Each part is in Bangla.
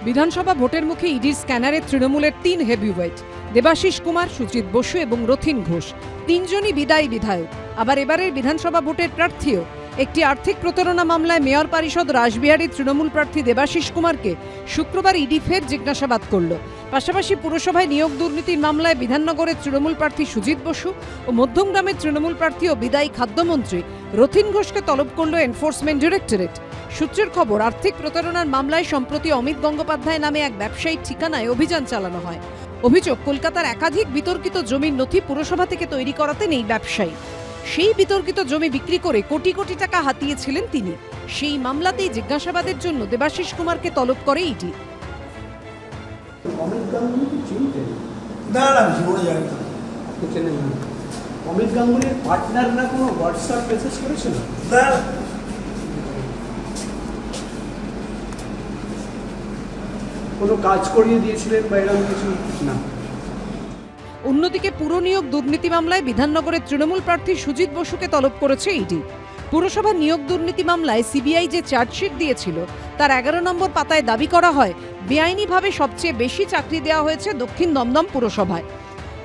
বিধানসভা ভোটের মুখে ইডির স্ক্যানারে তৃণমূলের 3 হেভিওয়েট দেবাশিস কুমার, সুজিত বসু এবং রথীন ঘোষ তিনজনই বিদায়ী বিধায়ক। আবার এবারের বিধানসভা ভোটের প্রার্থীও। একটি আর্থিক প্রতারণা মামলায় মেয়র পরিষদ রাসবিহারীর তৃণমূল প্রার্থী দেবাশিস কুমারকে শুক্রবার ইডি ফের জিজ্ঞাসাবাদ করল। পাশাপাশি পুরসভায় নিয়োগ দুর্নীতির মামলায় বিধাননগরের তৃণমূল প্রার্থী সুজিত বসু ও মধ্যমগ্রামের তৃণমূল প্রার্থী ও বিদায়ী খাদ্যমন্ত্রী রথীন ঘোষকে তলব করল এনফোর্সমেন্ট ডিরেক্টরেট। সূত্রের খবর, আর্থিক প্রতারণার মামলায় সম্প্রতি অমিত গঙ্গোপাধ্যায় নামে এক ব্যবসায়ীর ঠিকানায় অভিযান চালানো হয়। অভিযোগ, কলকাতার একাধিক বিতর্কিত জমির নথি পুরসভা থেকে তৈরি করাতেন এই ব্যবসায়ী। সেই বিতর্কিত জমি বিক্রি করে কোটি কোটি টাকা হাতিয়েছিলেন তিনি। সেই মামলাতেই জিজ্ঞাসাবাদের জন্য দেবাশিস কুমারকে তলব করে ইডি। অমিত গাঙ্গুলি চিনতেন? না, জীবনে জানি না। আপনি চেনেন না? অমিত গাঙ্গুলির পার্টনাররা কোনো হোয়াটসঅ্যাপ মেসেজ করেছিল? না। কোনো কাজ করিয়ে দিয়েছিলেন বা এরকম কিছু? না। অন্যদিকে পুর নিয়োগ দুর্নীতি মামলায় বিধাননগরের তৃণমূল প্রার্থী সুজিত বসুকে তলব করেছে ইডি। পুরসভার নিয়োগ দুর্নীতি মামলায় সিবিআই যে চার্জশিট দিয়েছিল তার 11 নম্বর পাতায় দাবি করা হয় বেআইনিভাবে সবচেয়ে বেশি চাকরি দেওয়া হয়েছে দক্ষিণ দমদম পুরসভায়।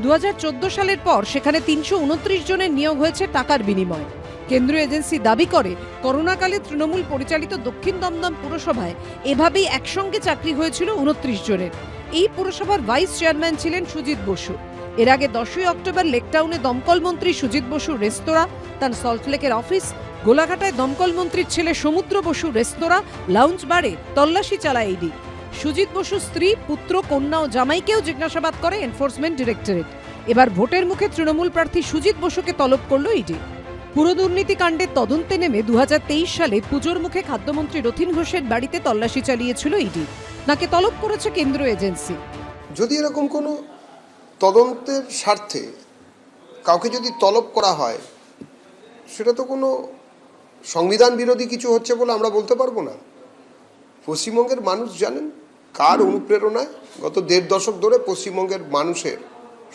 2014 সালের পর সেখানে 329 জনের নিয়োগ হয়েছে টাকার বিনিময়ে। কেন্দ্রীয় এজেন্সি দাবি করে করোনাকালে তৃণমূল পরিচালিত দক্ষিণ দমদম পুরসভায় এভাবেই একসঙ্গে চাকরি হয়েছিল 29 জনের। এই পুরসভার ভাইস চেয়ারম্যান ছিলেন সুজিত বসু। এর আগে 10ই অক্টোবর লেকটাউনে দমকল মন্ত্রী সুজিত বসুর রেস্তোরাঁ, তার সল্টলেকের অফিস, গোলাঘাটায় দমকল মন্ত্রীর ছেলে সমুদ্র বসু রেস্তোরাঁ, লাউঞ্জ বারে তল্লাশি চালায় ইডি। সুজিত বসুর স্ত্রী, পুত্র, কন্যা ও জামাইকেও জিজ্ঞাসাবাদ করে এনফোর্সমেন্ট ডিরেক্টরেট। এবার ভোটের মুখে তৃণমূল প্রার্থী সুজিত বসুকে তলব করল ইডি। পুরো দুর্নীতি কাণ্ডের তদন্তে নেমে 2023 সালে পুজোর মুখে খাদ্যমন্ত্রী রথীন ঘোষের বাড়িতে তল্লাশি চালিয়েছিল ইডি। তাকে তলব করেছে কেন্দ্রীয় এজেন্সি। যদি এরকম কোনো তদন্তের স্বার্থে কাউকে যদি তলব করা হয়, সেটা তো কোনো সংবিধান বিরোধী কিছু হচ্ছে বলে আমরা বলতে পারবো না। পশ্চিমবঙ্গের মানুষ জানেন কার অনুপ্রেরণায় গত 1.5 দশক ধরে পশ্চিমবঙ্গের মানুষের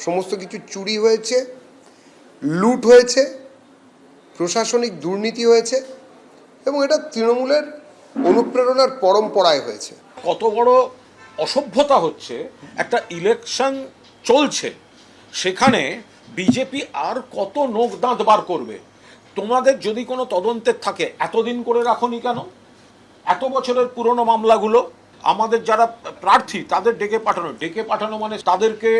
সমস্ত কিছু চুরি হয়েছে, লুট হয়েছে, প্রশাসনিক দুর্নীতি হয়েছে এবং এটা তৃণমূলের অনুপ্রেরণার পরম্পরায় হয়েছে। কত বড় অসভ্যতা হচ্ছে, একটা ইলেকশন চলছে, সেখানে বিজেপি আর কত নোক দাঁত বার করবে? তোমাদের যদি কোনো তদন্তের থাকে এতদিন করে রাখোনি কেন? এত বছরের পুরনো মামলাগুলো আমাদের যারা প্রার্থী তাদের ডেকে পাঠানো মানে তাদেরকে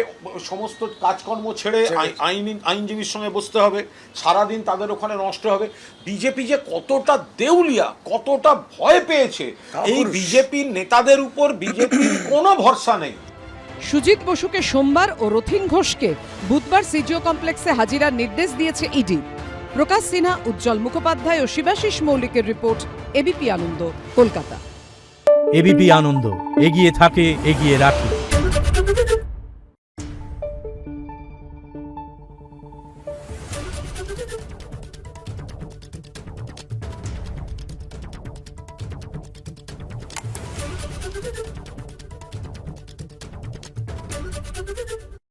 সমস্ত কাজকর্ম ছেড়ে আইনজীবীর সঙ্গে বসতে হবে, সারাদিন তাদের ওখানে নষ্ট হবে। বিজেপি যে কতটা দেউলিয়া, কতটা ভয় পেয়েছে এই বিজেপির নেতাদের উপর, বিজেপির কোনো ভরসা নেই। সুজিত বসুকে সোমবার ও রথীন ঘোষকে বুধবার সিজিও কমপ্লেক্সে হাজিরার নির্দেশ দিয়েছে ইডি। প্রকাশ সিনহা, উজ্জ্বল মুখোপাধ্যায় ও শিবাশিস মৌলিকের রিপোর্ট, এবিপি আনন্দ, কলকাতা। এবিপি আনন্দ, এগিয়ে থাকে, এগিয়ে রাখে। Thank you.